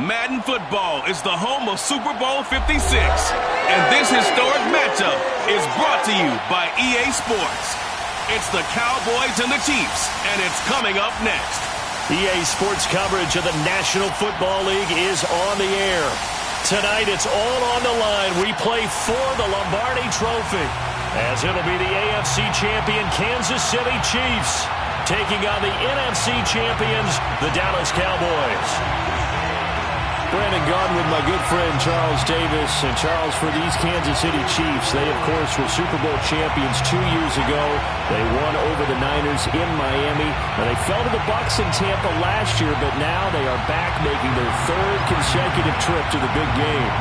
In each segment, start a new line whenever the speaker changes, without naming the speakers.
Madden Football is the home of Super Bowl 56. And this historic matchup is brought to you by EA Sports. It's the Cowboys and the Chiefs, and it's coming up next.
EA Sports coverage of the National Football League is on the air. Tonight, it's all on the line. We play for the Lombardi Trophy, as it'll be the AFC champion Kansas City Chiefs taking on the NFC champions, the Dallas Cowboys.
Brandon Gaudin with my good friend Charles Davis. And Charles, for these Kansas City Chiefs, they, of course, were Super Bowl champions 2 years ago. They won over the Niners in Miami. Now, they fell to the Bucs in Tampa last year, but now they are back making their third consecutive trip to the big game.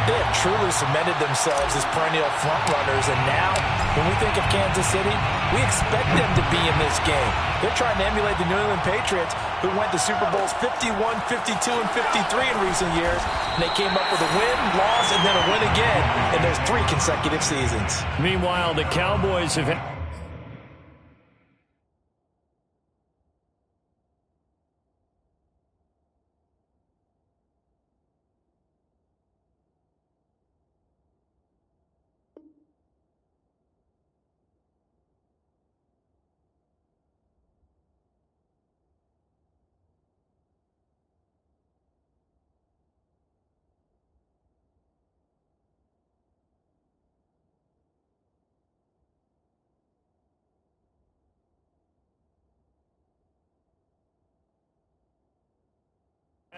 They have truly cemented themselves as perennial frontrunners, and now, when we think of Kansas City, we expect them to be in this game. They're trying to emulate the New England Patriots, who went to Super Bowls 51, 52, and 53 in recent years, and they came up with a win, loss, and then a win again in those 3 consecutive seasons.
Meanwhile, the Cowboys have had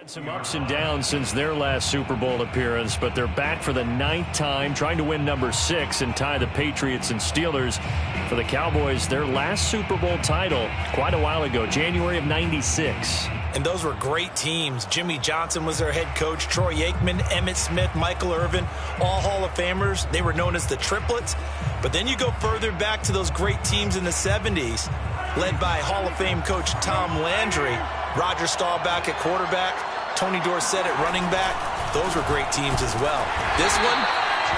some ups and downs since their last Super Bowl appearance, but they're back for the 9th time, trying to win number 6 and tie the Patriots and Steelers. For the Cowboys, their last Super Bowl title quite a while ago, January of '96.
And those were great teams. Jimmy Johnson was their head coach, Troy Aikman, Emmitt Smith, Michael Irvin, all Hall of Famers. They were known as the Triplets. But then you go further back to those great teams in the 70s, led by Hall of Fame coach Tom Landry, Roger Staubach at quarterback, Tony Dorsett at running back. Those were great teams as well. This one,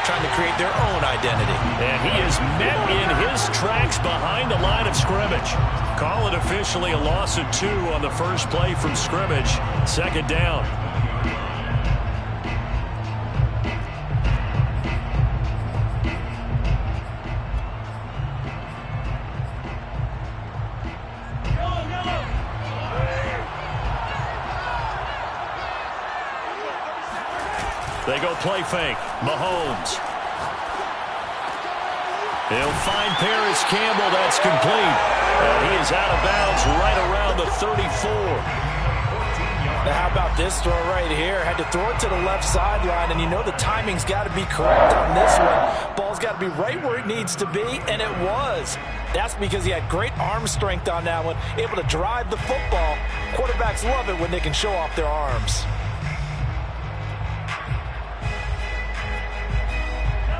trying to create their own identity.
And he is met in his tracks behind the line of scrimmage. Call it officially a loss of 2 on the first play from scrimmage. 2nd down. They go play fake. Mahomes. He'll find Paris Campbell. That's complete. And he is out of bounds right around the 34.
Now how about this throw right here? Had to throw it to the left sideline, and you know the timing's got to be correct on this one. Ball's got to be right where it needs to be, and it was. That's because he had great arm strength on that one, able to drive the football. Quarterbacks love it when they can show off their arms.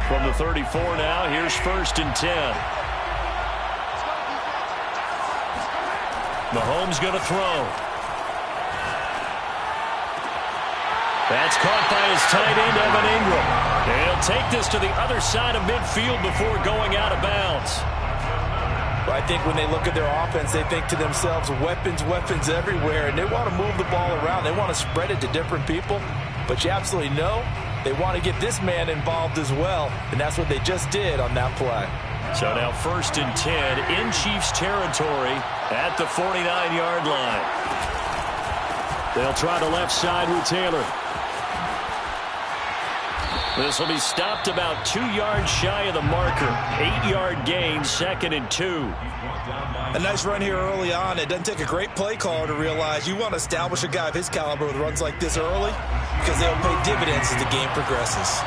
From the 34 now, here's 1st and 10. Mahomes going to throw. That's caught by his tight end, Evan Ingram. And he'll take this to the other side of midfield before going out of bounds.
Well, I think when they look at their offense, they think to themselves, weapons, weapons everywhere, and they want to move the ball around. They want to spread it to different people, but you absolutely know they want to get this man involved as well, and that's what they just did on that play.
So now 1st and 10 in Chiefs territory at the 49-yard line. They'll try the left side with Taylor. This will be stopped about 2 yards shy of the marker. 8-yard gain, 2nd and 2.
A nice run here early on. It doesn't take a great play caller to realize you want to establish a guy of his caliber with runs like this early, because they'll pay dividends as the game progresses.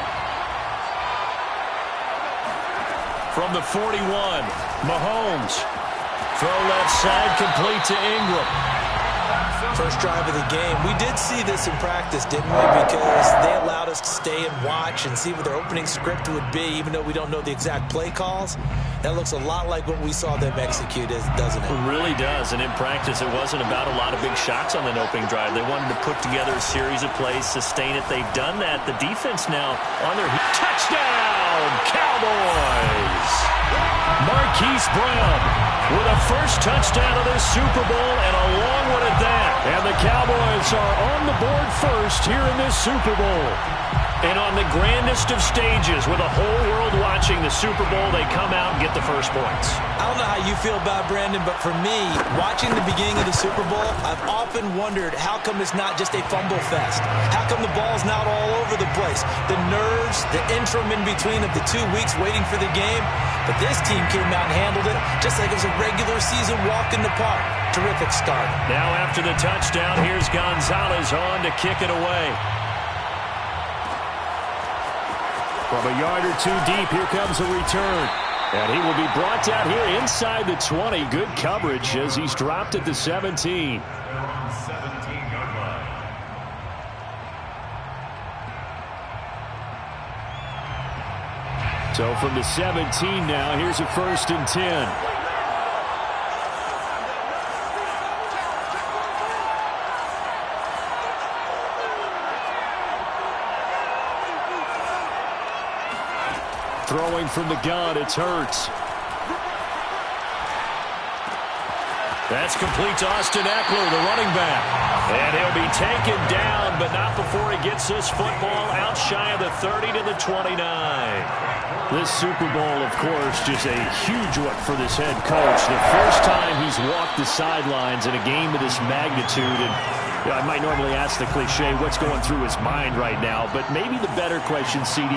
From the 41, Mahomes. Throw left side, complete to Ingram.
First drive of the game. We did see this in practice, didn't we? Because they allowed us to stay and watch and see what their opening script would be, even though we don't know the exact play calls. That looks a lot like what we saw them execute, doesn't it?
It really does. And in practice, it wasn't about a lot of big shots on that opening drive. They wanted to put together a series of plays, sustain it. They've done that. The defense now on their touchdown, Cowboys! Marquise Brown with a first touchdown of this Super Bowl, and a long one at that.
And the Cowboys are on the board first here in this Super Bowl.
And on the grandest of stages, with a whole world watching the Super Bowl, they come out and get the first points.
I don't know how you feel about Brandon, but for me, watching the beginning of the Super Bowl, I've often wondered how come it's not just a fumble fest? How come the ball's not all over the place? The nerves, the interim in between of the 2 weeks waiting for the game. But this team came out and handled it just like it was a regular season walk in the park. Terrific start.
Now after the touchdown, here's Gonzalez on to kick it away.
From a yard or two deep, here comes a return. And he will be brought down here inside the 20. Good coverage as he's dropped at the 17. So from the 17 now, here's a 1st and 10. Throwing from the gun, it's Hurts.
That's complete to Austin Eckler, the running back. And he'll be taken down, but not before he gets this football out shy of the 30 to the 29.
This Super Bowl, of course, just a huge one for this head coach. The first time he's walked the sidelines in a game of this magnitude. And I might normally ask the cliche, what's going through his mind right now? But maybe the better question, CD,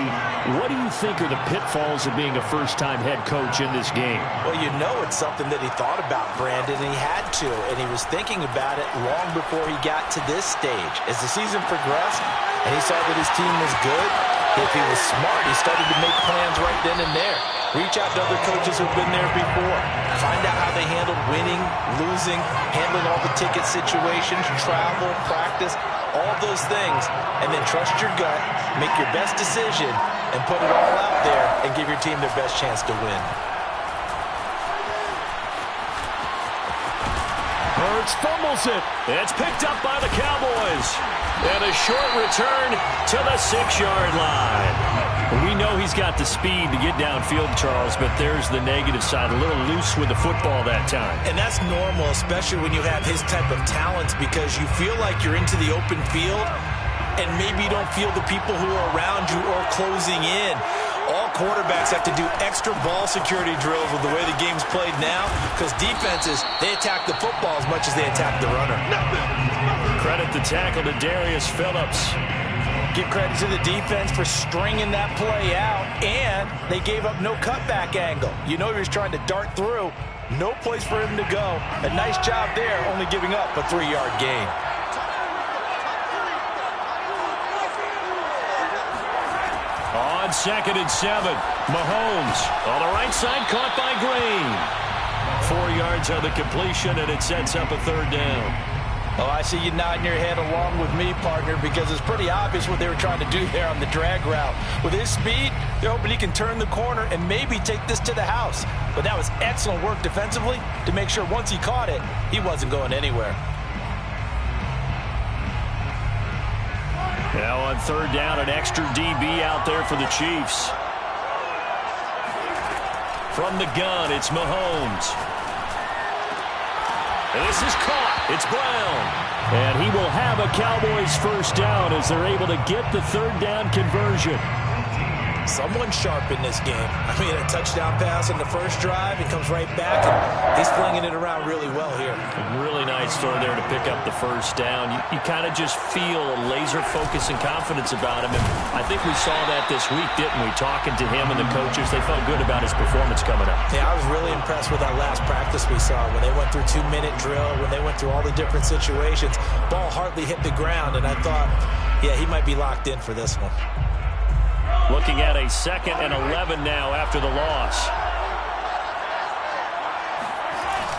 what do you think are the pitfalls of being a first-time head coach in this game?
Well, you know it's something that he thought about, Brandon, and he had to. And he was thinking about it long before he got to this stage. As the season progressed and he saw that his team was good, if he was smart, he started to make plans right then and there. Reach out to other coaches who've been there before. Find out how they handled winning, losing, handling all the ticket situations, travel, practice, all those things. And then trust your gut, make your best decision, and put it all out there and give your team their best chance to win.
Hurts fumbles it.
It's picked up by the Cowboys. And a short return to the 6-yard line.
We know he's got the speed to get downfield, Charles, but there's the negative side. A little loose with the football that time.
And that's normal, especially when you have his type of talents, because you feel like you're into the open field and maybe you don't feel the people who are around you or closing in. All quarterbacks have to do extra ball security drills with the way the game's played now, because defenses, they attack the football as much as they attack the runner.
Credit the tackle to Darius Phillips.
Give credit to the defense for stringing that play out, and they gave up no cutback angle. You know he was trying to dart through. No place for him to go. A nice job there, only giving up a 3-yard gain.
On 2nd and 7, Mahomes on the right side, caught by Green. 4 yards on the completion, and it sets up a 3rd down.
Oh, I see you nodding your head along with me, partner, because it's pretty obvious what they were trying to do there on the drag route. With his speed, they're hoping he can turn the corner and maybe take this to the house. But that was excellent work defensively to make sure once he caught it, he wasn't going anywhere.
Now on 3rd down, an extra DB out there for the Chiefs. From the gun, it's Mahomes. And this is caught. It's Brown.
And he will have a Cowboys 1st down as they're able to get the 3rd down conversion.
Someone sharp in this game. I mean, a touchdown pass on the first drive. He comes right back, and he's flinging it around really well here.
A really nice throw there to pick up the 1st down. You kind of just feel a laser focus and confidence about him. And I think we saw that this week, didn't we? Talking to him and the coaches, they felt good about his performance coming up.
Yeah, I was really impressed with that last practice we saw when they went through 2-minute drill, when they went through all the different situations. Ball hardly hit the ground, and I thought, yeah, he might be locked in for this one.
Looking at a 2nd and 11 now after the loss.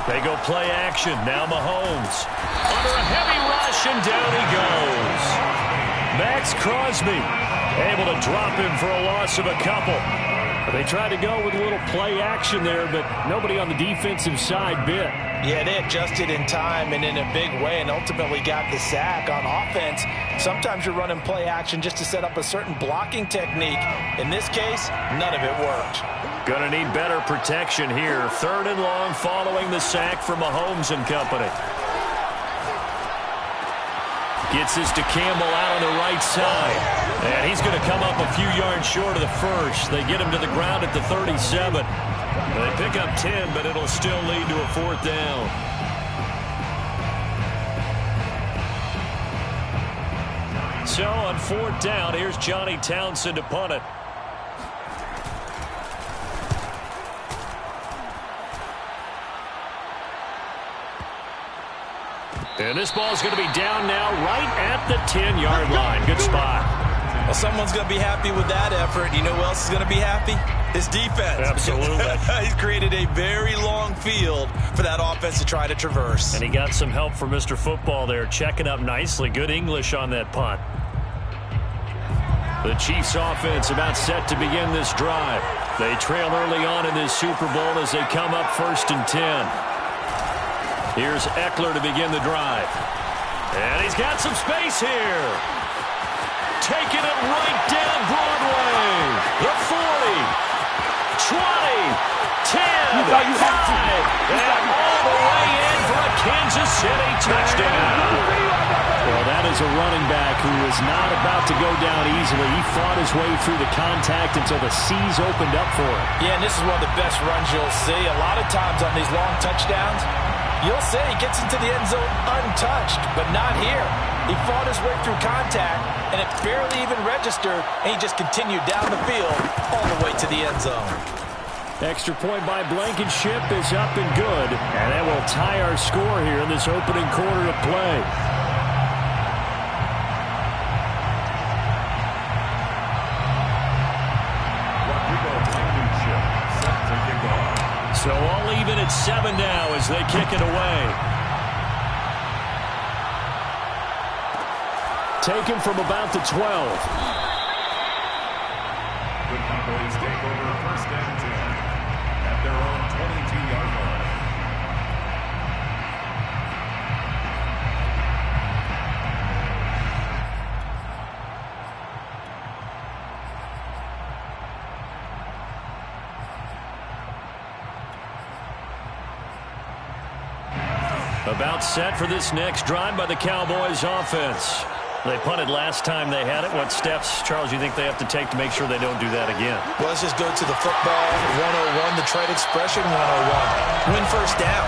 They go play action. Now Mahomes. Under a heavy rush, and down he goes. Max Crosby able to drop him for a loss of a couple. They tried to go with a little play action there, but nobody on the defensive side bit.
Yeah, they adjusted in time and in a big way and ultimately got the sack. On offense, sometimes you're running play action just to set up a certain blocking technique. In this case, none of it worked.
Gonna need better protection here. 3rd and long following the sack from Mahomes and company. Gets this to Campbell out on the right side. And he's going to come up a few yards short of the first. They get him to the ground at the 37. They pick up 10, but it'll still lead to a 4th down. So on 4th down, here's Johnny Townsend to punt it. And this ball's going to be down now right at the 10-yard line. Good spot.
Well, someone's going to be happy with that effort. You know who else is going to be happy? His defense.
Absolutely.
He's created a very long field for that offense to try to traverse.
And he got some help from Mr. Football there, checking up nicely. Good English on that punt. The Chiefs offense about set to begin this drive. They trail early on in this Super Bowl as they come up 1st and 10. Here's Eckler to begin the drive. And he's got some space here. Taking it right down Broadway. The 40, 20, 10, 5, and all the way in for a Kansas City touchdown. Well, that is a running back who is not about to go down easily. He fought his way through the contact until the seas opened up for him.
Yeah, and this is one of the best runs you'll see. A lot of times on these long touchdowns, you'll see he gets into the end zone untouched, but not here. He fought his way through contact, and it barely even registered, and he just continued down the field all the way to the end zone.
Extra point by Blankenship is up and good, and that will tie our score here in this opening quarter of play. So all even at 7 now as they kick it away. Taken from about the 12.
The Cowboys take over 1st and 10 at their own 22-yard line.
About set for this next drive by the Cowboys offense. They punted last time they had it. What steps, Charles, you think they have to take to make sure they don't do that again?
Well, let's just go to the football 101, the trade expression 101. Win 1st down.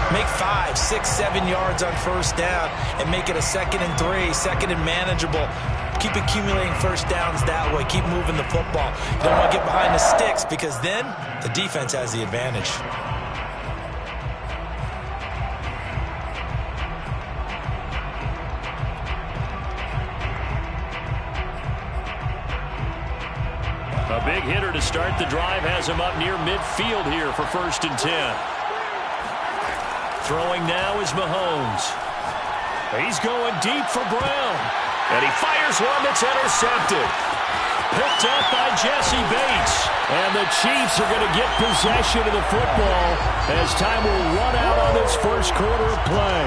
Make 5, 6, 7 yards on 1st down and make it a 2nd and 3, 2nd and manageable. Keep accumulating 1st downs that way. Keep moving the football. You don't want to get behind the sticks because then the defense has the advantage.
A big hitter to start the drive has him up near midfield here for 1st and 10. Throwing now is Mahomes. He's going deep for Brown. And he fires one that's intercepted. Picked up by Jesse Bates. And the Chiefs are going to get possession of the football as time will run out on this 1st quarter of play.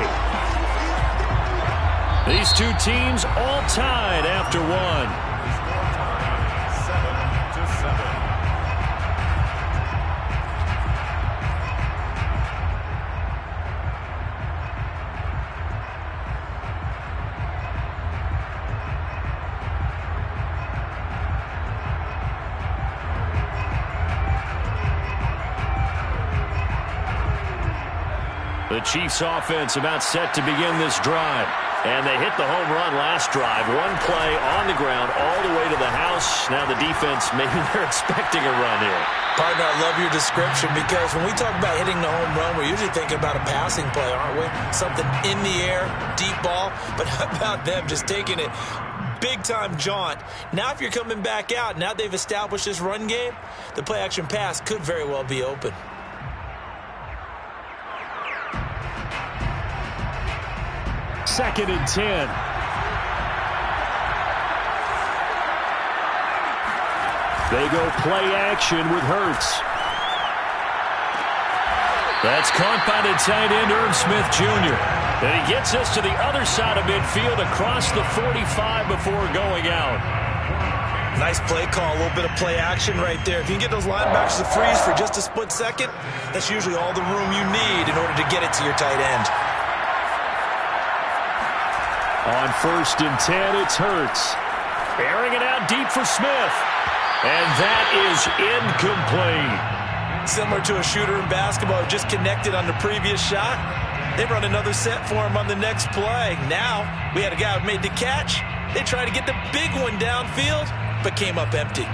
These two teams all tied after one. The Chiefs offense about set to begin this drive. And they hit the home run last drive. One play on the ground all the way to the house. Now the defense, maybe they're expecting a run here.
Partner, I love your description because when we talk about hitting the home run, we're usually thinking about a passing play, aren't we? Something in the air, deep ball. But how about them just taking it big-time jaunt? Now if you're coming back out, now they've established this run game, the play-action pass could very well be open.
Second and 10. They go play action with Hurts. That's caught by the tight end, Irv Smith Jr. And he gets us to the other side of midfield across the 45 before going out.
Nice play call, a little bit of play action right there. If you can get those linebackers to freeze for just a split second, that's usually all the room you need in order to get it to your tight end.
On 1st and 10, it's Hurts. Airing it out deep for Smith. And that is incomplete.
Similar to a shooter in basketball who just connected on the previous shot. They run another set for him on the next play. Now, we had a guy who made the catch. They tried to get the big one downfield, but came up empty.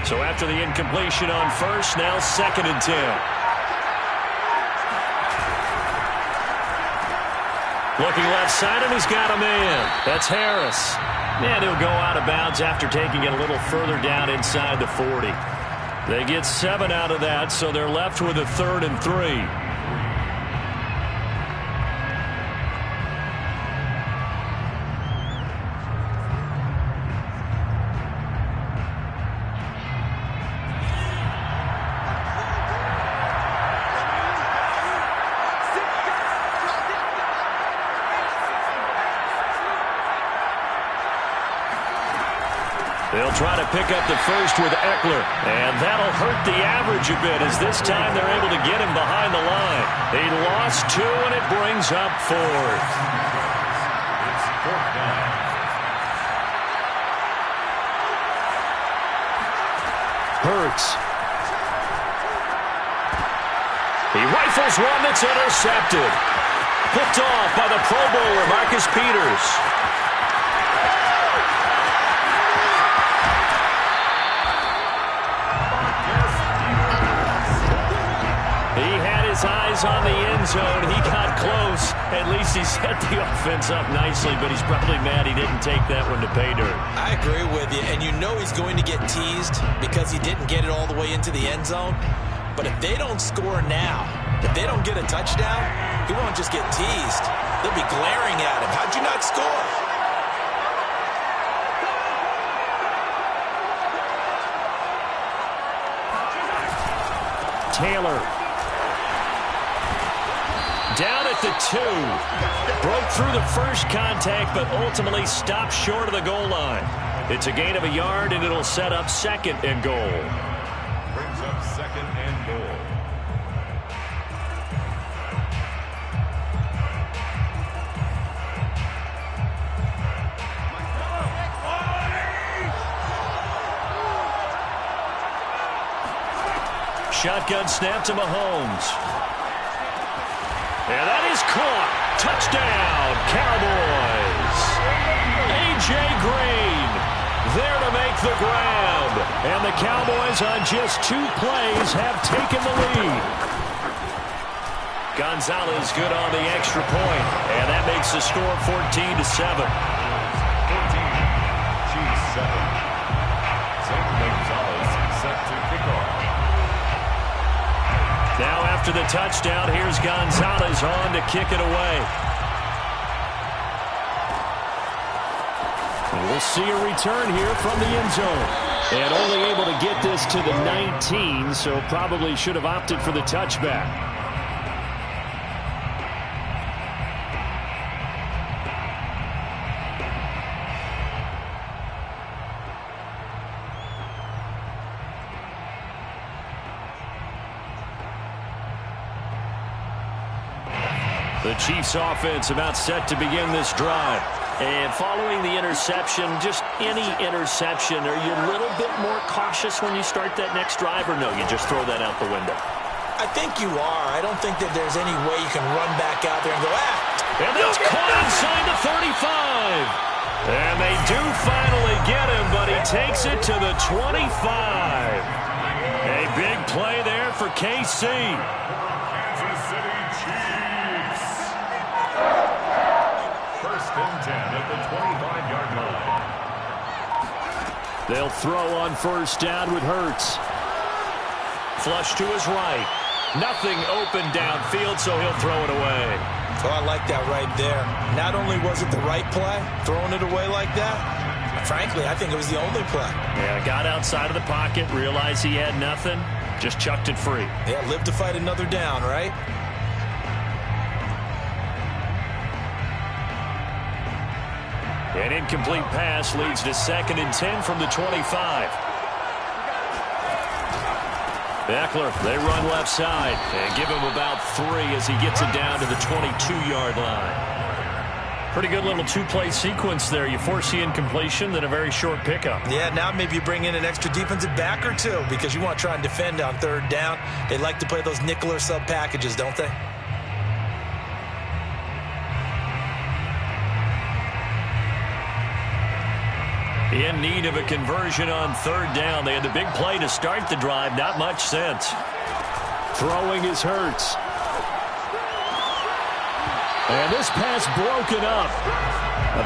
So after the incompletion on 1st, now 2nd and 10. Looking left side, and he's got a man. That's Harris. And he'll go out of bounds after taking it a little further down inside the 40. They get 7 out of that, so they're left with a 3rd and 3. They'll try to pick up the first with Eckler, and that'll hurt the average a bit as this time they're able to get him behind the line. He lost 2, and it brings up 4th.
It's 4th down.
Hurts. He rifles one that's intercepted. Picked off by the Pro Bowler, Marcus Peters. Eyes on the end zone. He got close. At least he set the offense up nicely, but he's probably mad he didn't take that one to pay dirt.
I agree with you, and you know he's going to get teased because he didn't get it all the way into the end zone. But if they don't score now, if they don't get a touchdown, he won't just get teased. They'll be glaring at him. How'd you not score?
Taylor. Down at the 2. Broke through the first contact, but ultimately stopped short of the goal line. It's a gain of a yard, and it'll set up 2nd and goal.
Brings up 2nd and goal.
Shotgun snap to Mahomes. And that is caught. Touchdown, Cowboys. A.J. Green there to make the grab. And the Cowboys on just 2 plays have taken the lead. Gonzalez good on the extra point. And that makes the score 14-7. 14,
Chiefs 7. St. Gonzalez set to kick off.
Now after the touchdown, here's Gonzalez on to kick it away. And we'll see a return here from the end zone. And only able to get this to the 19, so probably should have opted for the touchback. The Chiefs offense about set to begin this drive. And following the interception, just any interception, are you a little bit more cautious when you start that next drive, or no, you just throw that out the window?
I think you are. I don't think that there's any way you can run back out there and go,
And that's caught inside the 35. And they do finally get him, but he takes it to the 25. A big play there for KC.
Kansas City Chiefs. 1st and 10 at the 25-yard line.
They'll throw on 1st down with Hurts. Flush to his right. Nothing open downfield, so he'll throw it away.
Oh, I like that right there. Not only was it the right play, throwing it away like that, Frankly, I think it was the only play.
Yeah, got outside of the pocket, realized he had nothing, just chucked it free.
Yeah, live to fight another down, right?
An incomplete pass leads to 2nd and 10 from the 25. Eckler, they run left side and give him about 3 as he gets it down to the 22-yard line. Pretty good little two-play sequence there. You force the incompletion, then a very short pickup.
Yeah, now maybe you bring in an extra defensive back or two because you want to try and defend on 3rd down. They like to play those nickel or sub packages, don't they?
In need of a conversion on 3rd down. They had the big play to start the drive. Not much sense.
Throwing is Hurts. And this pass broken up.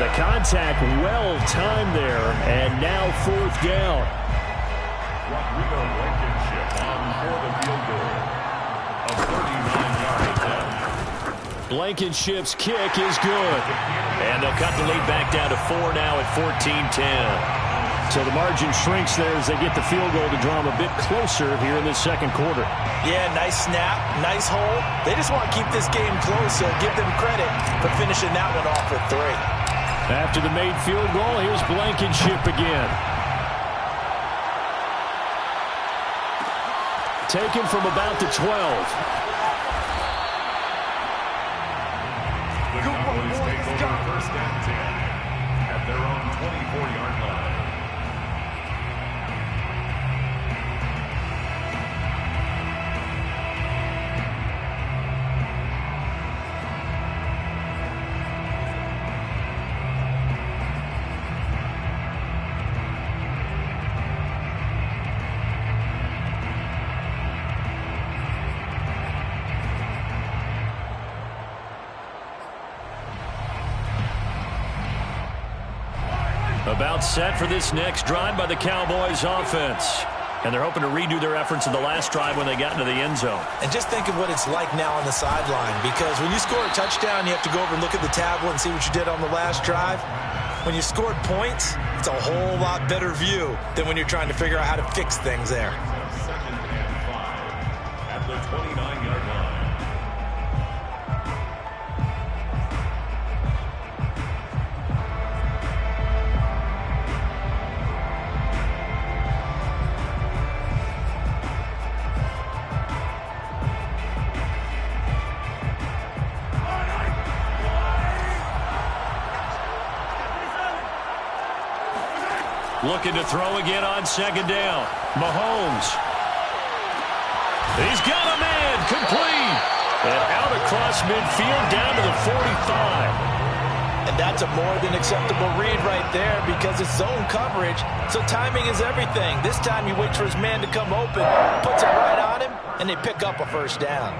The contact well timed there. And now 4th down.
Rodrigo Blankenship on for the field goal of 39 yards.
Blankenship's kick is good.
And they'll cut the lead back down to 4 now at 14-10.
So the margin shrinks there as they get the field goal to draw them a bit closer here in this 2nd quarter.
Yeah, nice snap, nice hole. They just want to keep this game close, so give them credit for finishing that one off with 3.
After the made field goal, here's Blankenship again. Taken from about the 12.
The Cowboys take over 1st and 10 at their own 24-yard line.
About set for this next drive by the Cowboys offense. And they're hoping to redo their efforts in the last drive when they got into the end zone.
And just think of what it's like now on the sideline, because when you score a touchdown, you have to go over and look at the tablet and see what you did on the last drive. When you scored points, it's a whole lot better view than when you're trying to figure out how to fix things there.
2nd and 5 at the 29-yard line.
Looking to throw again on 2nd down. Mahomes. He's got a man. Complete. And out across midfield down to the 45.
And that's a more than acceptable read right there because it's zone coverage, so timing is everything. This time he waits for his man to come open, puts it right on him, and they pick up a 1st down.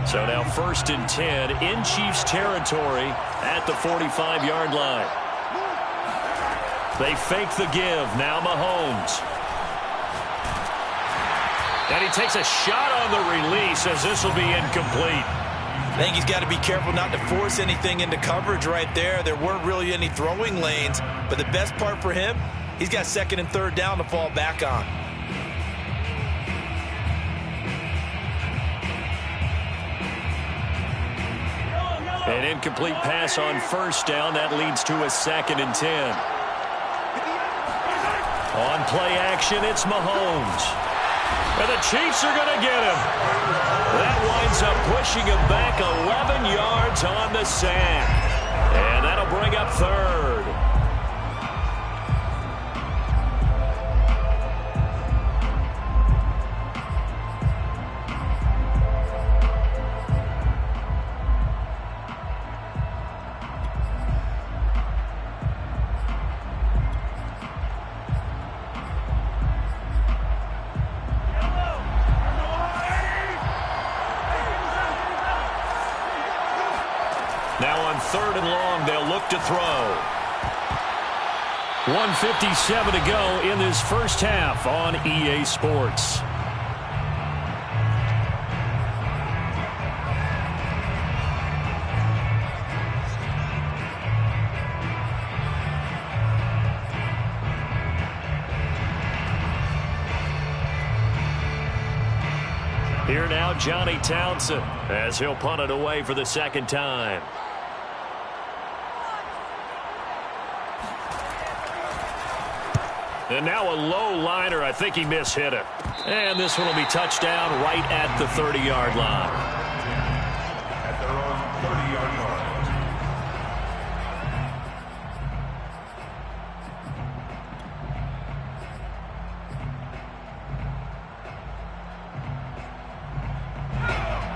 So now 1st and 10 in Chiefs territory at the 45-yard line. They fake the give. Now Mahomes. And he takes a shot on the release as this will be incomplete.
I think he's got to be careful not to force anything into coverage right there. There weren't really any throwing lanes, but the best part for him, he's got 2nd and 3rd down to fall back on.
An incomplete pass on 1st down. That leads to a 2nd and 10. On play action, it's Mahomes. And the Chiefs are going to get him. That winds up pushing him back 11 yards on the sack. And that'll bring up 3rd. Now on 3rd and long, they'll look to throw. 1:57 to go in this first half on EA Sports. from Johnny Townsend as he'll punt it away for the second time. And now a low liner. I think he mishit it. And this one will be touchdown right at the 30-yard line.
At their own 30-yard line.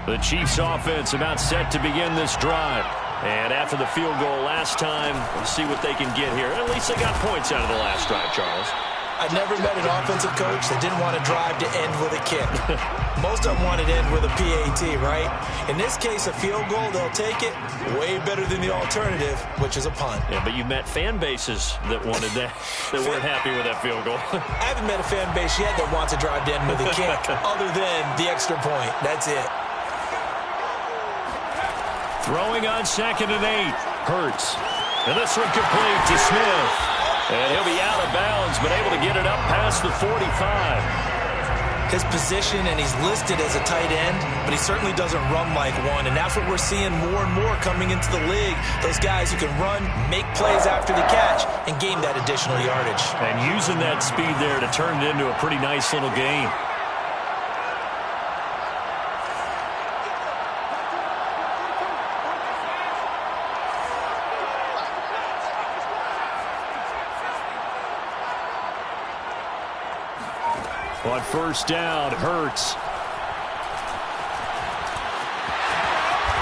The Chiefs offense about set to begin this drive. And after the field goal last time, we'll see what they can get here. At least they got points out of the last drive, Charles.
I've never met an offensive coach that didn't want to drive to end with a kick. Most of them wanted to end with a PAT, right? In this case, a field goal, they'll take it. Way better than the alternative, which is a punt.
Yeah, but you met fan bases that wanted that, that weren't happy with that field goal.
I haven't met a fan base yet that wants to drive to end with a kick, other than the extra point. That's it.
Throwing on 2nd and 8. Hurts. And this one complete to Smith. And he'll be out of bounds, but able to get it up past the 45.
His position, and he's listed as a tight end, but he certainly doesn't run like one. And that's what we're seeing more and more coming into the league. Those guys who can run, make plays after the catch, and gain that additional yardage.
And using that speed there to turn it into a pretty nice little gain. On first down, Hurts.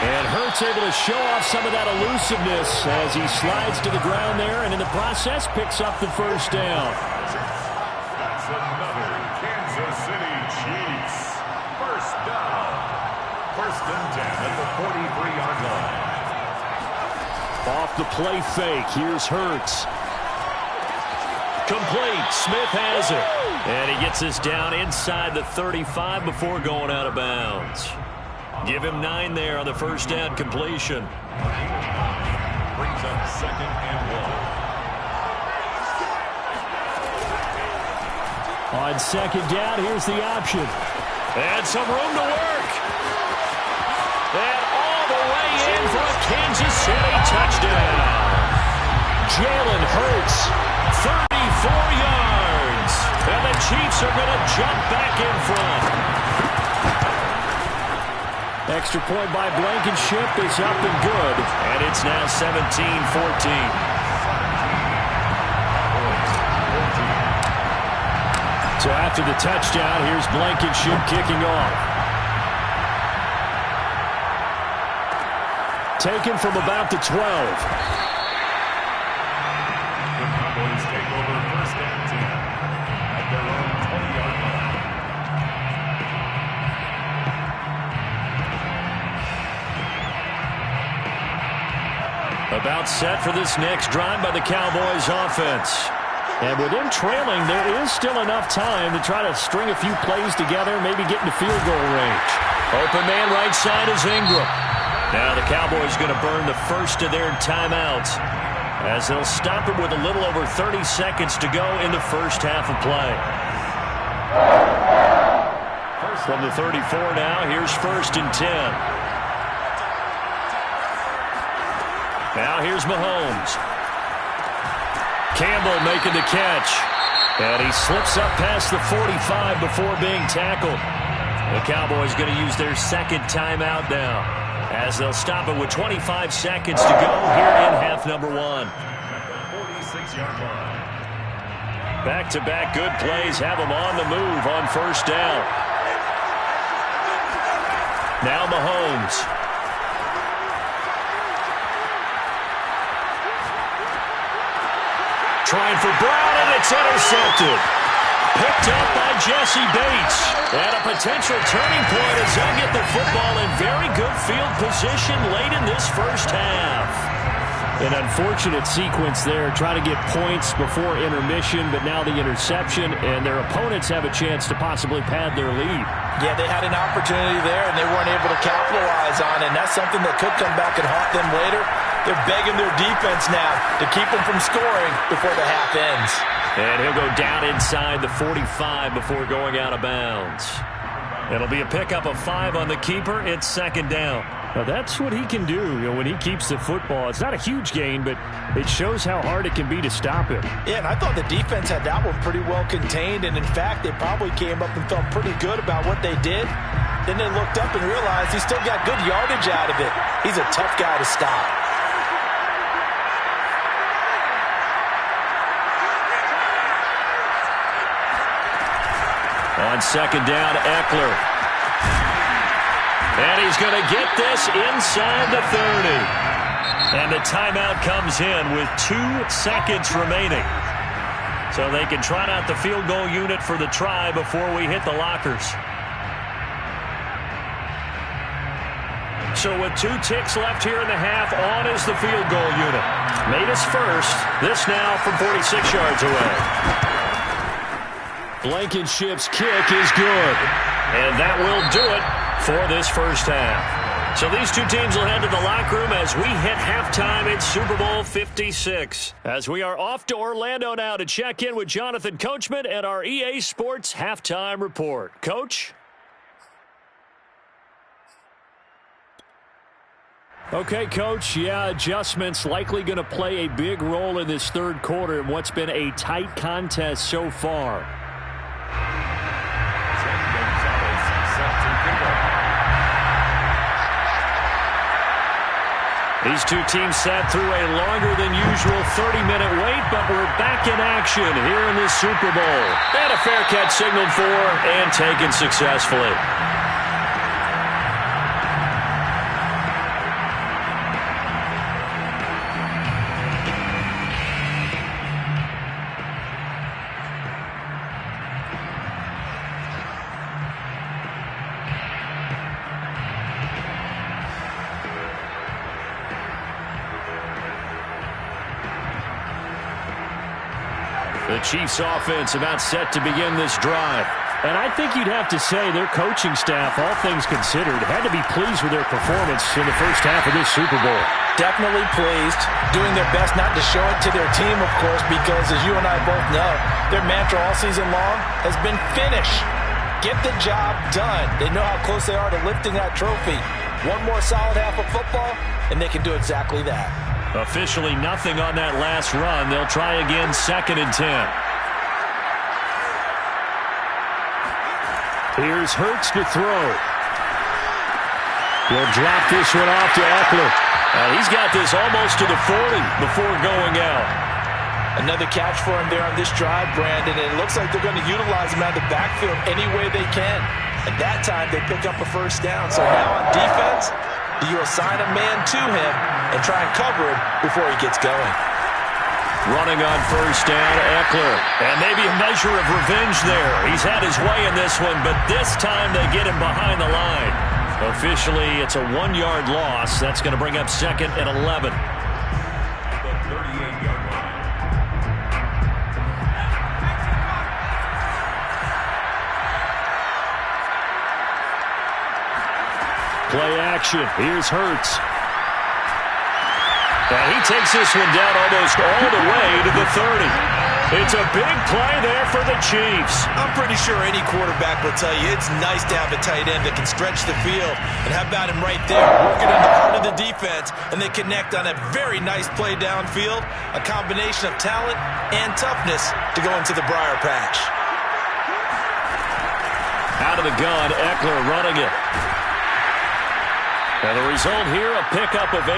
And Hurts able to show off some of that elusiveness as he slides to the ground there, and in the process picks up the first down.
That's another Kansas City Chiefs. First down. 1st and 10 at the 43-yard line.
Off the play fake, here's Hurts. Complete. Smith has it. And he gets this down inside the 35 before going out of bounds. Give him 9 there on the first down completion.
Brings up 2nd and 1.
On 2nd down, here's the option. And some room to work. And all the way in for a Kansas City touchdown. Jalen Hurts, 34 yards. And the Chiefs are going to jump back in front. Extra point by Blankenship is up and good. And it's now 17-14. So after the touchdown, here's Blankenship kicking off. Taken from about the 12.
Cowboys take over 1st and 10 at their own 20-yard line.
About set for this next drive by the Cowboys offense. And with them trailing, there is still enough time to try to string a few plays together, maybe get into field goal range. Open man right side is Ingram. Now the Cowboys going to burn the first of their timeouts, as they'll stop it with a little over 30 seconds to go in the first half of play. From the 34 now, here's 1st and 10. Now here's Mahomes. Campbell making the catch. And he slips up past the 45 before being tackled. The Cowboys going to use their 2nd timeout now, as they'll stop it with 25 seconds to go here in half number 1.
46-yard line.
Back-to-back good plays have them on the move on first down. Now Mahomes. Trying for Brown, and it's intercepted. Picked up by Jesse Bates. And a potential turning point as they'll get the football in very good field position late in this first half. An unfortunate sequence there, trying to get points before intermission, but now the interception, and their opponents have a chance to possibly pad their lead.
Yeah, they had an opportunity there, and they weren't able to capitalize on it, and that's something that could come back and haunt them later. They're begging their defense now to keep them from scoring before the half ends.
And he'll go down inside the 45 before going out of bounds. It'll be a pickup of 5 on the keeper. It's second down.
Now that's what he can do, when he keeps the football. It's not a huge gain, but it shows how hard it can be to stop him.
Yeah, and I thought the defense had that one pretty well contained, and in fact, they probably came up and felt pretty good about what they did. Then they looked up and realized he still got good yardage out of it. He's a tough guy to stop.
On second down, Eckler. And he's going to get this inside the 30. And the timeout comes in with 2 seconds remaining. So they can trot out the field goal unit for the try before we hit the lockers. So with 2 ticks left here in the half, on is the field goal unit. Made us first. This now from 46 yards away.
Blankenship's kick is good.
And that will do it for this first half. So these two teams will head to the locker room as we hit halftime in Super Bowl 56. As we are off to Orlando now to check in with Jonathan Coachman and our EA Sports halftime report. Coach?
Okay, Coach. Yeah, adjustments likely going to play a big role in this third quarter in what's been a tight contest so far.
These two teams sat through a longer than usual 30-minute wait, but we're back in action here in the Super Bowl. And a fair catch signaled for and taken successfully. The Chiefs offense about set to begin this drive.
And I think you'd have to say their coaching staff, all things considered, had to be pleased with their performance in the first half of this Super Bowl.
Definitely pleased, doing their best not to show it to their team, of course, because as you and I both know, their mantra all season long has been finish. Get the job done. They know how close they are to lifting that trophy. One more solid half of football, and they can do exactly that.
Officially nothing on that last run. They'll try again, 2nd and 10.
Here's Hurts to throw. He'll drop this one off to Eckler.
He's got this almost to the 40 before going out.
Another catch for him there on this drive, Brandon, and it looks like they're going to utilize him out of the backfield any way they can. At that time, they pick up a first down. So now on defense, you assign a man to him and try and cover him before he gets going.
Running on first down, Eckler. And maybe a measure of revenge there. He's had his way in this one, but this time they get him behind the line. Officially, it's a 1-yard loss. That's going to bring up 2nd and 11.
The 38-yard line.
Play action. Here's Hurts.
And he takes this one down almost all the way to the 30. It's a big play there for the Chiefs.
I'm pretty sure any quarterback will tell you it's nice to have a tight end that can stretch the field. And how about him right there, working in the heart of the defense, and they connect on a very nice play downfield, a combination of talent and toughness to go into the briar patch.
Out of the gun, Eckler running it. And the result here, a pickup of 8.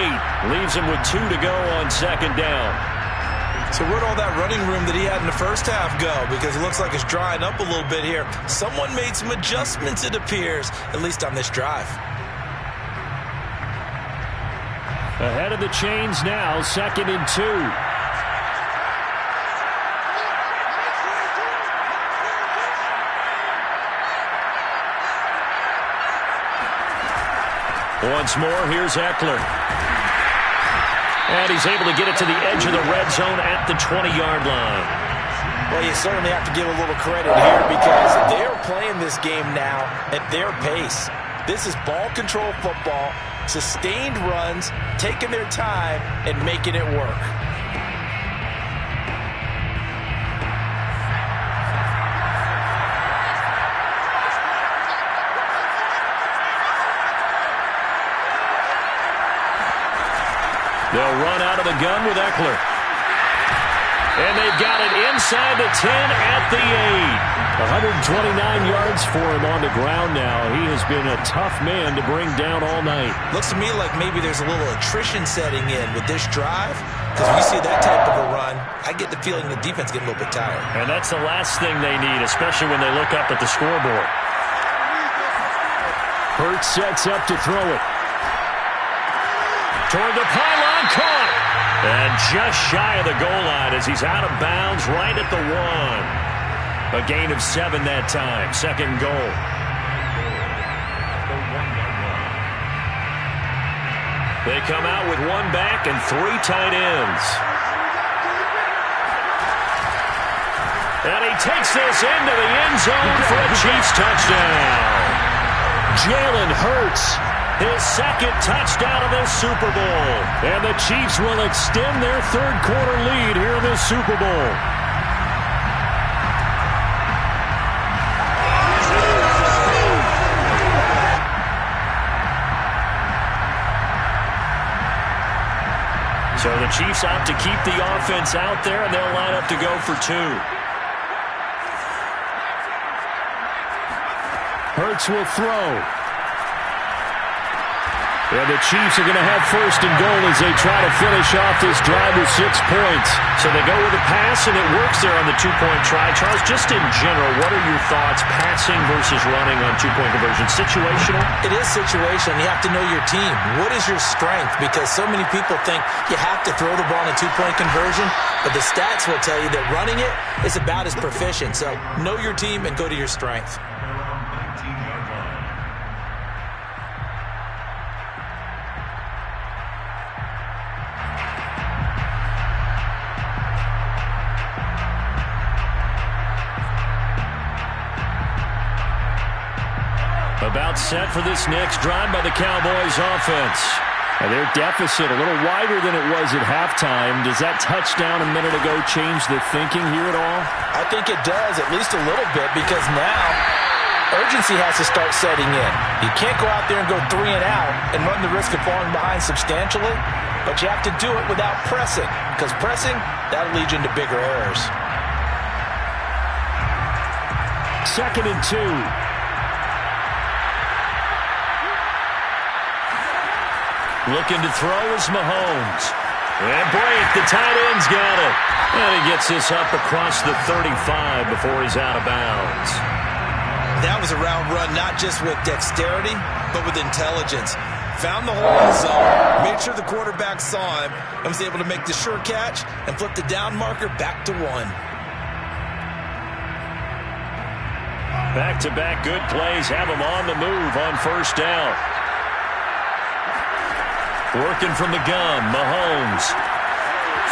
Leaves him with 2 to go on 2nd down.
So where'd all that running room that he had in the first half go? Because it looks like it's drying up a little bit here. Someone made some adjustments, it appears, at least on this drive.
Ahead of the chains now, 2nd and 2.
Once more, here's Eckler. And he's able to get it to the edge of the red zone at the 20-yard line.
Well, you certainly have to give a little credit here because they're playing this game now at their pace. This is ball control football, sustained runs, taking their time, and making it work.
They'll run out of the gun with Eckler. And they've got it inside the 10 at the 8.
129 yards for him on the ground now. He has been a tough man to bring down all night.
Looks to me like maybe there's a little attrition setting in with this drive. Because when you see that type of a run, I get the feeling the defense getting a little bit tired.
And that's the last thing they need, especially when they look up at the scoreboard.
Hurts sets up to throw it.
Toward the pylon, caught. And just shy of the goal line as he's out of bounds right at the 1. A gain of 7 that time. Second goal. They come out with 1 back and 3 tight ends. And he takes this into the end zone for a Chiefs touchdown.
Jalen Hurts,
his second touchdown of this Super Bowl.
And the Chiefs will extend their third quarter lead here in this Super Bowl.
So the Chiefs opt to keep the offense out there, and they'll line up to go for 2.
Hurts will throw. And the Chiefs are going to have first and goal as they try to finish off this drive with 6 points.
So they go with a pass, and it works there on the 2-point try. Charles, just in general, what are your thoughts, passing versus running on 2-point conversion? Situational?
It is situational. You have to know your team. What is your strength? Because so many people think you have to throw the ball in a 2-point conversion, but the stats will tell you that running it is about as proficient. So know your team and go to your strength.
About set for this next drive by the Cowboys offense.
And their deficit a little wider than it was at halftime. Does that touchdown a minute ago change the thinking here at all?
I think it does, at least a little bit, because now urgency has to start setting in. You can't go out there and go 3 and out and run the risk of falling behind substantially, but you have to do it without pressing, because pressing, that'll lead you into bigger errors.
2nd and 2.
Looking to throw is Mahomes. And break, the tight end's got it. And he gets this up across the 35 before he's out of bounds.
That was a round run, not just with dexterity, but with intelligence. Found the hole in the zone, made sure the quarterback saw him, and was able to make the sure catch and flip the down marker back to 1.
Back-to-back good plays have him on the move on first down. Working from the gun, Mahomes.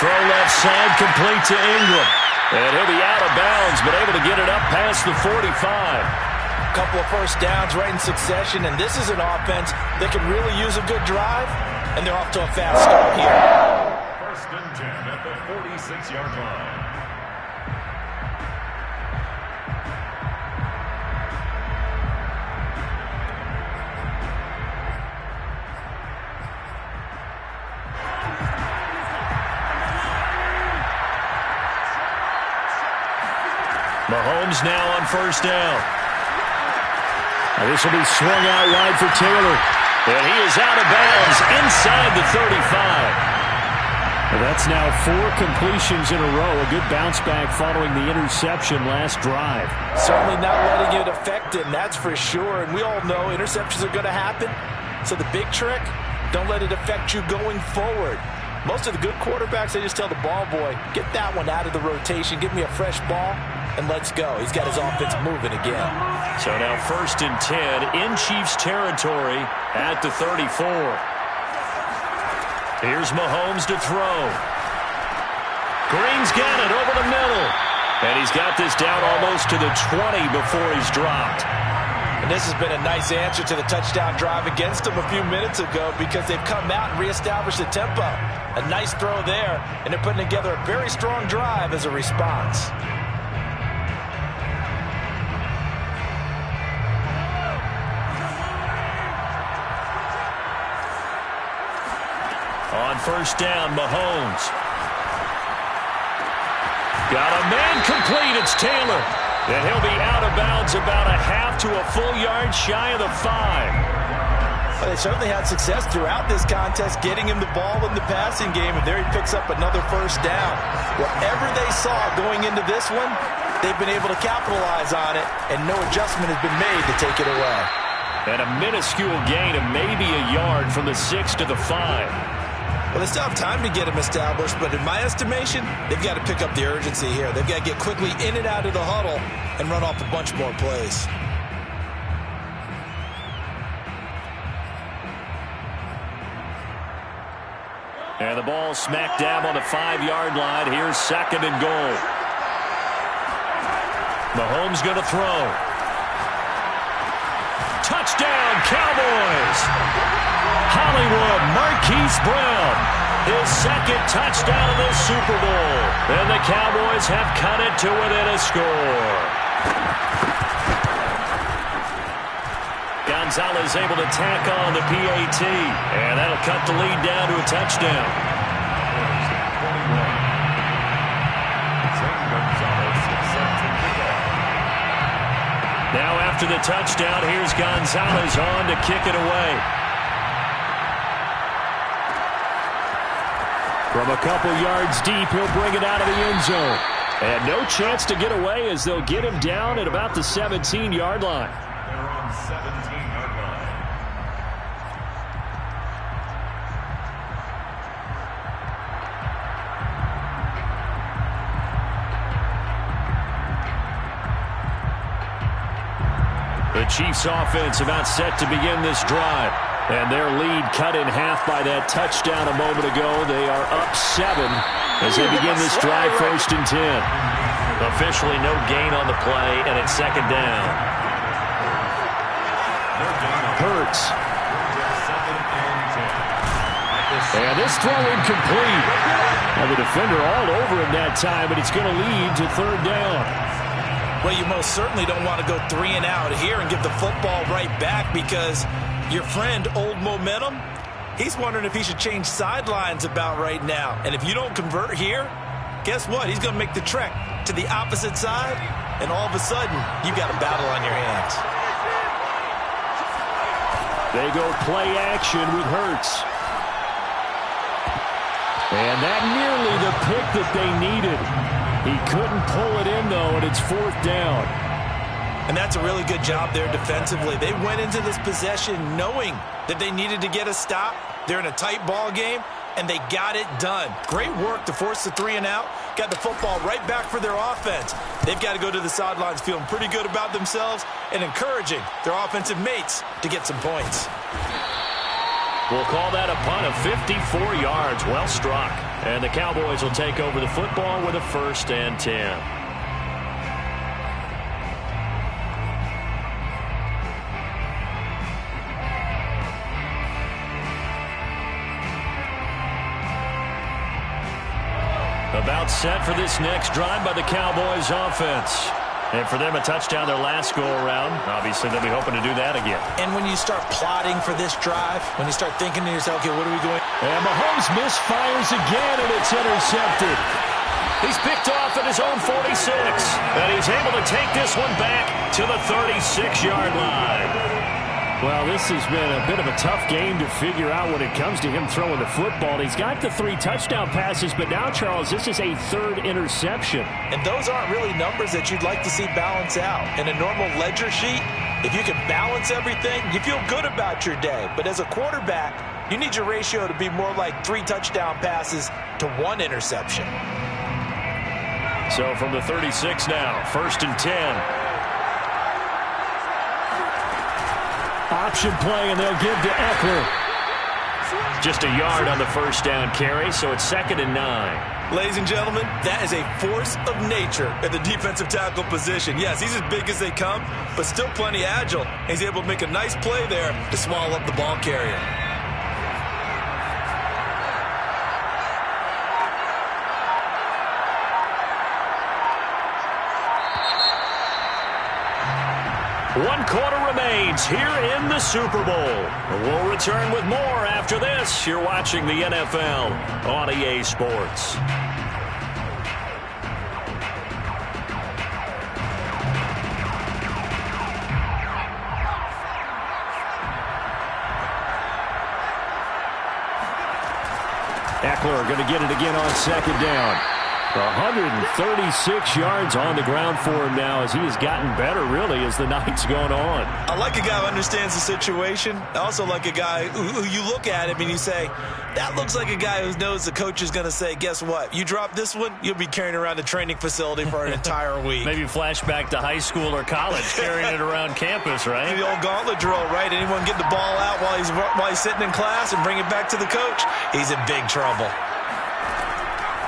Throw left side, complete to Ingram. And he'll be out of bounds, but able to get it up past the 45.
A couple of first downs right in succession, and this is an offense that can really use a good drive, and they're off to a fast start here.
1st and 10 at the 46-yard line.
Mahomes now on first down.
This will be swung out wide for Taylor.
And he is out of bounds inside the 35.
Well, that's now 4 completions in a row. A good bounce back following the interception last drive.
Certainly not letting it affect him, that's for sure. And we all know interceptions are going to happen. So the big trick, don't let it affect you going forward. Most of the good quarterbacks, they just tell the ball boy, get that one out of the rotation, give me a fresh ball, and let's go. He's got his offense moving again.
So now 1st and 10 in Chiefs territory at the 34. Here's Mahomes to throw. Green's got it over the middle. And he's got this down almost to the 20 before he's dropped.
And this has been a nice answer to the touchdown drive against them a few minutes ago because they've come out and reestablished the tempo. A nice throw there, and they're putting together a very strong drive as a response.
On first down, Mahomes. Got a man complete. It's Taylor. And he'll be out of bounds about a half to a full yard shy of the 5.
Well, they certainly had success throughout this contest getting him the ball in the passing game, and there he picks up another first down. Whatever they saw going into this one, they've been able to capitalize on it, and no adjustment has been made to take it away.
And a minuscule gain of maybe a yard from the 6 to the 5.
Well, they still have time to get him established, but in my estimation, they've got to pick up the urgency here. They've got to get quickly in and out of the huddle and run off a bunch more plays.
And the ball smack dab on the 5-yard line. Here's 2nd and goal. Mahomes going to throw. Touchdown, Cowboys! Hollywood Marquise Brown, his 2nd touchdown of the Super Bowl. And the Cowboys have cut it to within a score. Gonzalez able to tack on the PAT. And that'll cut the lead down to a touchdown. Now after the touchdown, here's Gonzalez on to kick it away. From a couple yards deep, he'll bring it out of the end zone. And no chance to get away as they'll get him down at about the 17-yard line.
They're on 17-yard line.
The Chiefs offense about set to begin this drive. And their lead cut in half by that touchdown a moment ago. They are up 7 as they begin this drive 1st and 10. Officially no gain on the play, and it's 2nd down. Hurts. And this throw incomplete. And the defender all over him that time, but it's going to lead to 3rd down.
Well, you most certainly don't want to go 3 and out here and give the football right back, because your friend, Old Momentum, he's wondering if he should change sidelines about right now. And if you don't convert here, guess what? He's going to make the trek to the opposite side, and all of a sudden, you've got a battle on your hands.
They go play action with Hurts. And that nearly the pick that they needed. He couldn't pull it in, though, and it's 4th down.
And that's a really good job there defensively. They went into this possession knowing that they needed to get a stop. They're in a tight ball game, and they got it done. Great work to force the 3 and out. Got the football right back for their offense. They've got to go to the sidelines feeling pretty good about themselves and encouraging their offensive mates to get some points.
We'll call that a punt of 54 yards. Well struck. And the Cowboys will take over the football with a 1st and 10. About set for this next drive by the Cowboys offense. And for them, a touchdown their last go-around. Obviously, they'll be hoping to do that again.
And when you start plotting for this drive, when you start thinking to yourself, okay, what are we going?
And Mahomes misfires again, and it's intercepted. He's picked off at his own 46. And he's able to take this one back to the 36-yard line. Well, this has been a bit of a tough game to figure out when it comes to him throwing the football. He's got the 3 touchdown passes, but now, Charles, this is a 3rd interception.
And those aren't really numbers that you'd like to see balance out. In a normal ledger sheet, if you can balance everything, you feel good about your day. But as a quarterback, you need your ratio to be more like 3 touchdown passes to 1 interception.
So from the 36 now, 1st and 10. Option play, and they'll give to Eckler. Just a yard on the 1st down carry, so it's 2nd and 9.
Ladies and gentlemen, that is a force of nature at the defensive tackle position. Yes, he's as big as they come, but still plenty agile. He's able to make a nice play there to swallow up the ball carrier.
1 quarter remains here in the Super Bowl. We'll return with more after this. You're watching the NFL on EA Sports.
Eckler going to get it again on 2nd down. 136 yards on the ground for him now as he has gotten better, really, as the night's gone on.
I like a guy who understands the situation. I also like a guy who you look at him and you say, that looks like a guy who knows the coach is going to say, guess what? You drop this one, you'll be carrying around the training facility for an entire week.
Maybe flashback to high school or college, carrying it around campus, right?
The old gauntlet drill, right? Anyone get the ball out while he's sitting in class and bring it back to the coach? He's in big trouble.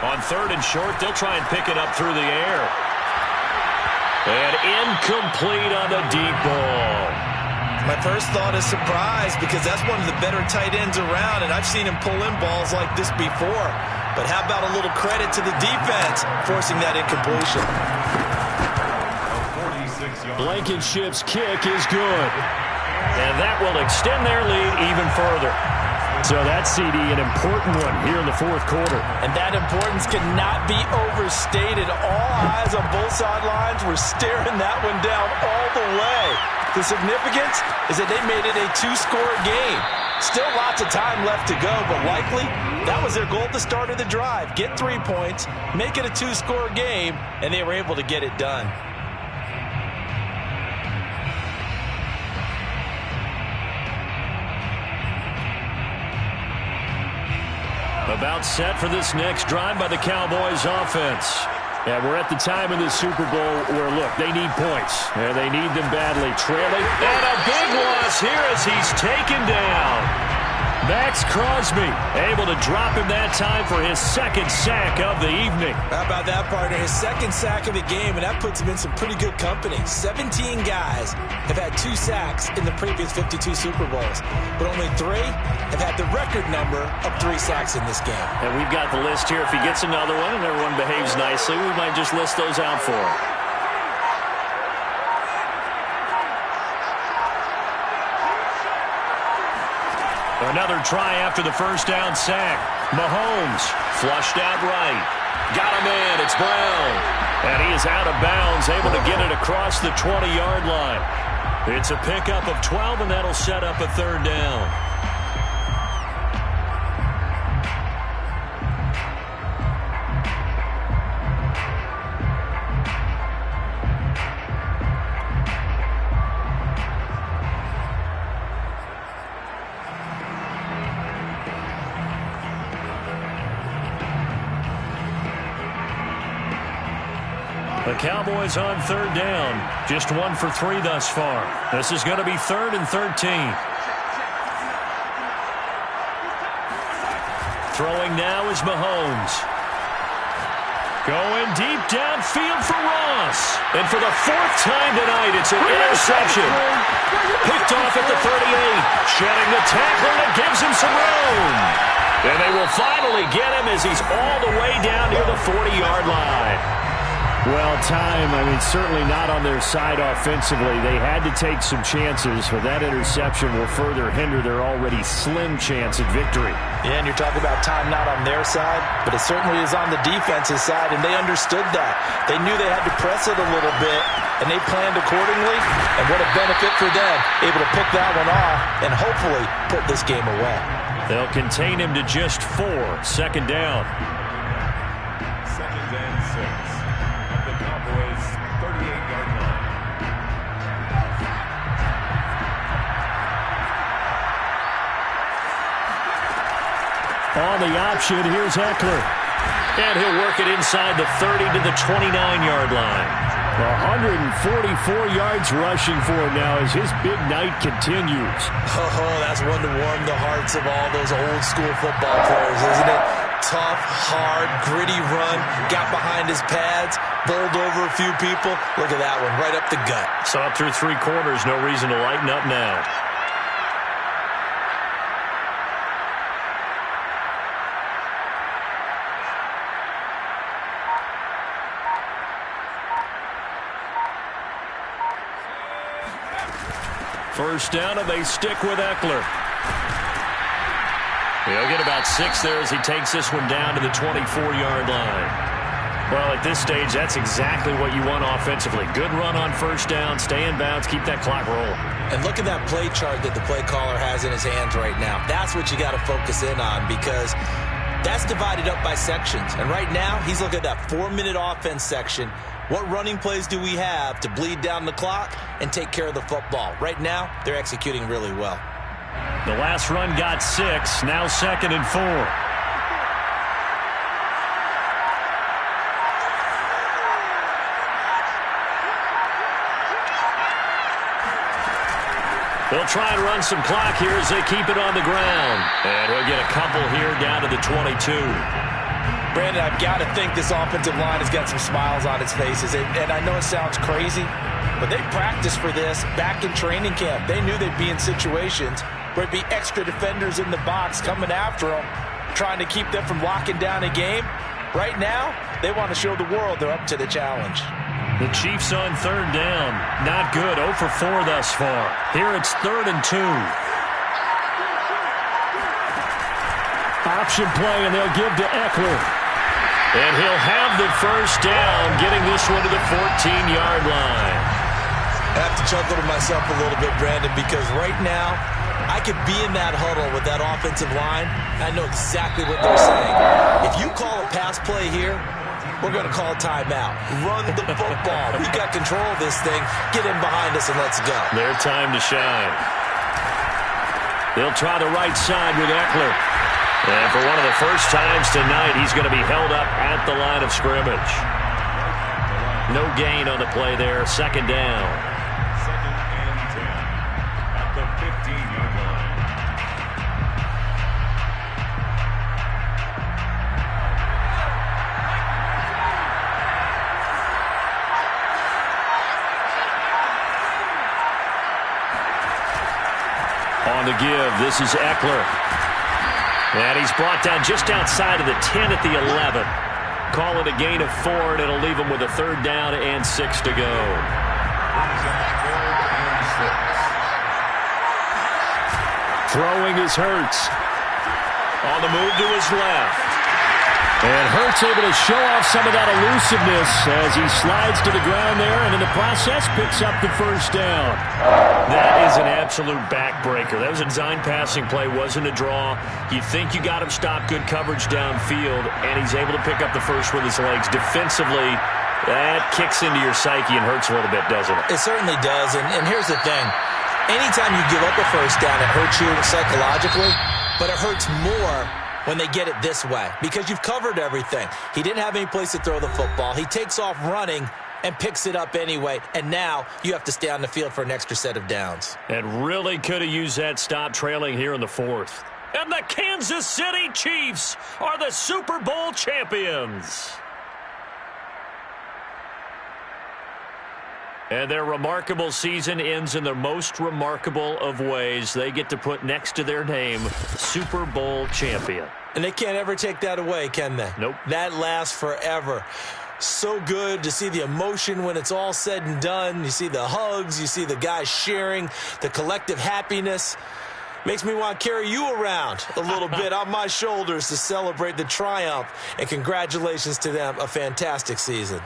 On 3rd and short, they'll try and pick it up through the air. And incomplete on the deep ball.
My first thought is surprise because that's one of the better tight ends around, and I've seen him pull in balls like this before. But how about a little credit to the defense forcing that incompletion?
Blankenship's kick is good.
And that will extend their lead even further.
So that CD, an important one here in the 4th quarter.
And that importance cannot be overstated. All eyes on both sidelines were staring that one down all the way. The significance is that they made it a 2-score game. Still lots of time left to go, but likely that was their goal at the start of the drive. Get 3 points, make it a 2-score game, and they were able to get it done.
About set for this next drive by the Cowboys offense.
And we're at the time in the Super Bowl where, look, they need points. And they need them badly. Trailing.
And a big loss here as he's taken down.
Max Crosby able to drop him that time for his 2nd sack of the evening.
How about that, partner? His 2nd sack of the game, and that puts him in some pretty good company. 17 guys have had 2 sacks in the previous 52 Super Bowls, but only 3 have had the record number of 3 sacks in this game.
And we've got the list here. If he gets another one and everyone behaves nicely, we might just list those out for him. Another try after the 1st down sack. Mahomes flushed out right. Got him in. It's Brown. And he is out of bounds, able to get it across the 20-yard line. It's a pickup of 12, and that'll set up a 3rd down. The Cowboys on 3rd down. Just 1 for 3 thus far. This is going to be 3rd and 13. Throwing now is Mahomes. Going deep downfield for Ross. And for the 4th time tonight, it's an interception. Picked off at the 38. Shedding the tackler that gives him some room. And they will finally get him as he's all the way down near the 40-yard line.
Well, time, certainly not on their side offensively. They had to take some chances, but that interception will further hinder their already slim chance at victory.
Yeah, and you're talking about time not on their side, but it certainly is on the defense's side, and they understood that. They knew they had to press it a little bit, and they planned accordingly, and what a benefit for them, able to pick that one off and hopefully put this game away.
They'll contain him to just 4, 2nd down.
2nd and 6. The Cowboys 38-yard line.
On the option, here's Eckler.
And he'll work it inside the 30 to the 29-yard line.
144 yards rushing for him now as his big night continues.
Oh, that's one to warm the hearts of all those old school football players, isn't it? Tough, hard, gritty run, got behind his pads, bowled over a few people. Look at that one, right up the gut.
So up through 3 quarters, no reason to lighten up now. First down, and they stick with Eckler. He'll get about 6 there as he takes this one down to the 24-yard line. Well, at this stage, that's exactly what you want offensively. Good run on first down, stay in bounds, keep that clock rolling.
And look at that play chart that the play caller has in his hands right now. That's what you got to focus in on, because that's divided up by sections. And right now, he's looking at that 4-minute offense section. What running plays do we have to bleed down the clock and take care of the football? Right now, they're executing really well.
The last run got 6, now 2nd and 4. They'll try and run some clock here as they keep it on the ground. And he'll get a couple here down to the 22.
Brandon, I've got to think this offensive line has got some smiles on its faces. And I know it sounds crazy, but they practiced for this back in training camp. They knew they'd be in situations where it'd be extra defenders in the box coming after them, trying to keep them from locking down a game. Right now, they want to show the world they're up to the challenge.
The Chiefs on 3rd down. Not good. 0 for 4 thus far. Here it's 3rd and 2. Option play, and they'll give to Eckler. And he'll have the first down, getting this one to the 14-yard line.
I have to chuckle to myself a little bit, Brandon, because right now, I could be in that huddle with that offensive line. I know exactly what they're saying. If you call a pass play here, we're going to call timeout. Run the football. We got control of this thing. Get in behind us and let's go.
Their time to shine. They'll try the right side with Eckler. And for one of the first times tonight, he's going to be held up at the line of scrimmage. No gain on the play there. 2nd down.
2nd and 10 at the 15-yard line.
On the give, this is Eckler. And he's brought down just outside of the 10 at the 11. Call it a gain of 4, and it'll leave him with a 3rd down and 6 to go. Throwing is Hurts. On the move to his left. And Hurts able to show off some of that elusiveness as he slides to the ground there, and in the process picks up the first down. That is an absolute backbreaker. That was a design passing play, wasn't a draw. You think you got him stopped, good coverage downfield, and he's able to pick up the first with his legs. Defensively, that kicks into your psyche and hurts a little bit, doesn't it?
It certainly does, and here's the thing. Anytime you give up a first down, it hurts you psychologically, but it hurts more when they get it this way, because you've covered everything. He didn't have any place to throw the football. He takes off running and picks it up anyway, and now you have to stay on the field for an extra set of downs.
And really could have used that stop, trailing here in the 4th. And the Kansas City Chiefs are the Super Bowl champions. And their remarkable season ends in the most remarkable of ways. They get to put next to their name, Super Bowl champion.
And they can't ever take that away, can they?
Nope.
That lasts forever. So good to see the emotion when it's all said and done. You see the hugs, you see the guys sharing, the collective happiness. Makes me want to carry you around a little bit on my shoulders to celebrate the triumph. And congratulations to them, a fantastic season.